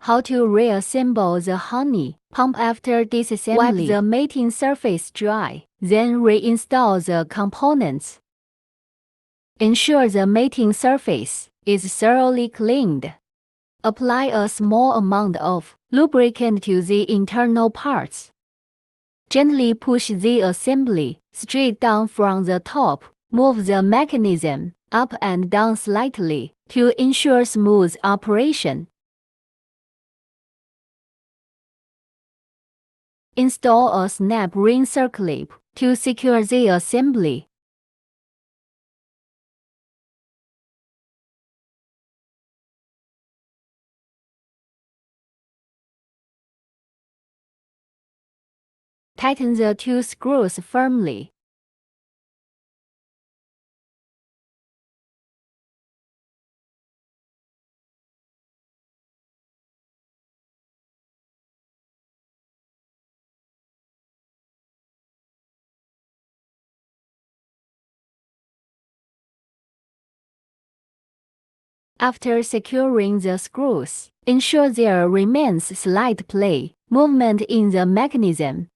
How to reassemble the honey pump after disassembly. Wipe the mating surface dry, then reinstall the components. Ensure the mating surface is thoroughly cleaned. Apply a small amount of lubricant to the internal parts. Gently push the assembly straight down from the top. Move the mechanism up and down slightly to ensure smooth operation. Install a snap ring circlip to secure the assembly. Tighten the two screws firmly. After securing the screws, ensure there remains slight play movement in the mechanism.